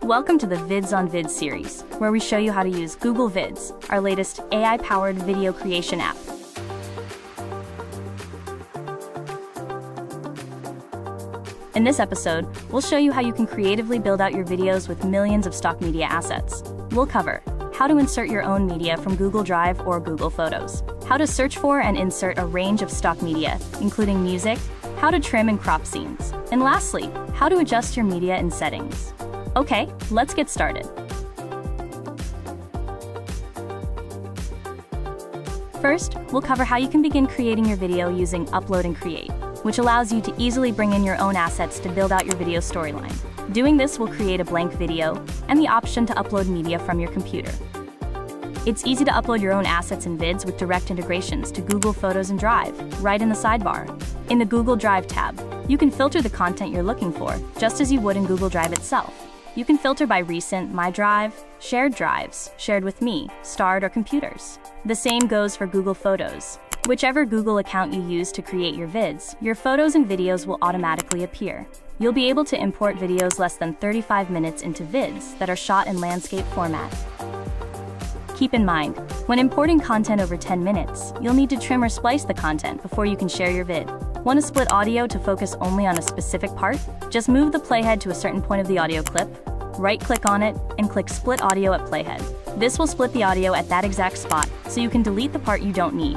Welcome to the Vids on Vids series, where we show you how to use Google Vids, our latest AI-powered video creation app. In this episode, we'll show you how you can creatively build out your videos with millions of stock media assets. We'll cover how to insert your own media from Google Drive or Google Photos, how to search for and insert a range of stock media, including music, how to trim and crop scenes, and lastly, how to adjust your media in settings. Okay, let's get started. First, we'll cover how you can begin creating your video using Upload and Create, which allows you to easily bring in your own assets to build out your video storyline. Doing this will create a blank video and the option to upload media from your computer. It's easy to upload your own assets and vids with direct integrations to Google Photos and Drive, right in the sidebar. In the Google Drive tab, you can filter the content you're looking for, just as you would in Google Drive itself. You can filter by recent, My Drive, shared drives, shared with me, starred, or computers. The same goes for Google Photos. Whichever Google account you use to create your vids, your photos and videos will automatically appear. You'll be able to import videos less than 35 minutes into vids that are shot in landscape format. Keep in mind, when importing content over 10 minutes, you'll need to trim or splice the content before you can share your vid. Want to split audio to focus only on a specific part? Just move the playhead to a certain point of the audio clip, right-click on it, and click Split Audio at Playhead. This will split the audio at that exact spot, so you can delete the part you don't need.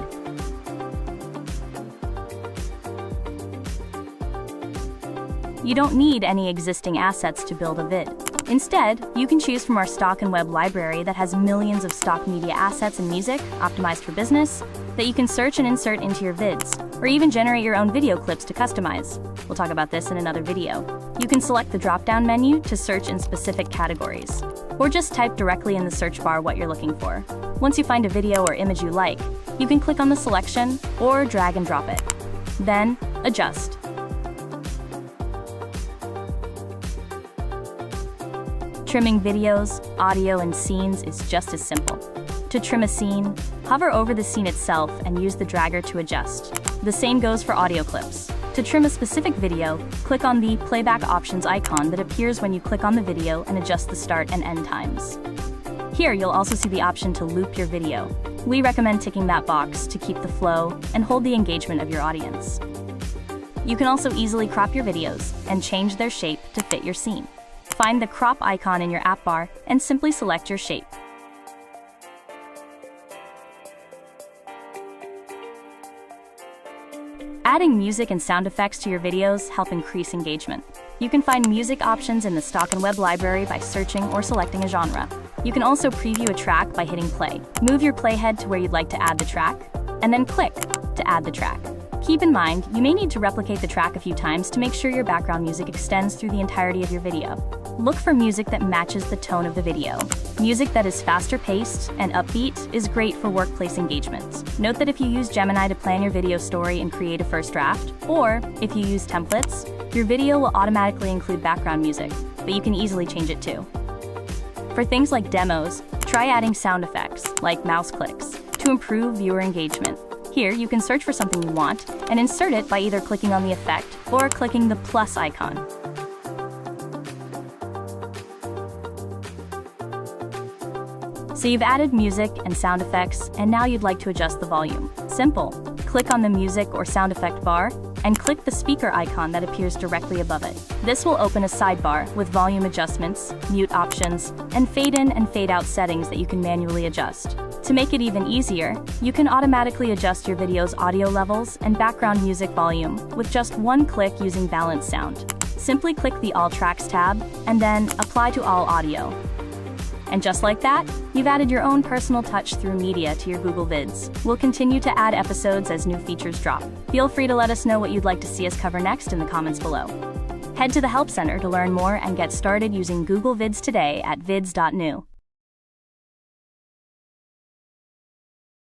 You don't need any existing assets to build a vid. Instead, you can choose from our stock and web library that has millions of stock media assets and music, optimized for business, that you can search and insert into your vids, or even generate your own video clips to customize. We'll talk about this in another video. You can select the drop-down menu to search in specific categories, or just type directly in the search bar what you're looking for. Once you find a video or image you like, you can click on the selection or drag and drop it. Then, adjust. Trimming videos, audio, and scenes is just as simple. To trim a scene, hover over the scene itself and use the dragger to adjust. The same goes for audio clips. To trim a specific video, click on the Playback Options icon that appears when you click on the video and adjust the start and end times. Here, you'll also see the option to loop your video. We recommend ticking that box to keep the flow and hold the engagement of your audience. You can also easily crop your videos and change their shape to fit your scene. Find the crop icon in your app bar and simply select your shape. Adding music and sound effects to your videos help increase engagement. You can find music options in the stock and web library by searching or selecting a genre. You can also preview a track by hitting play. Move your playhead to where you'd like to add the track, and then click to add the track. Keep in mind, you may need to replicate the track a few times to make sure your background music extends through the entirety of your video. Look for music that matches the tone of the video. Music that is faster paced and upbeat is great for workplace engagement. Note that if you use Gemini to plan your video story and create a first draft, or if you use templates, your video will automatically include background music, but you can easily change it too. For things like demos, try adding sound effects, like mouse clicks, to improve viewer engagement. Here, you can search for something you want and insert it by either clicking on the effect or clicking the plus icon. So you've added music and sound effects, and now you'd like to adjust the volume. Simple. Click on the music or sound effect bar and click the speaker icon that appears directly above it. This will open a sidebar with volume adjustments, mute options, and fade in and fade out settings that you can manually adjust. To make it even easier, you can automatically adjust your video's audio levels and background music volume with just one click using Balance Sound. Simply click the All Tracks tab and then Apply to All Audio. And just like that, you've added your own personal touch through media to your Google Vids. We'll continue to add episodes as new features drop. Feel free to let us know what you'd like to see us cover next in the comments below. Head to the Help Center to learn more and get started using Google Vids today at vids.new.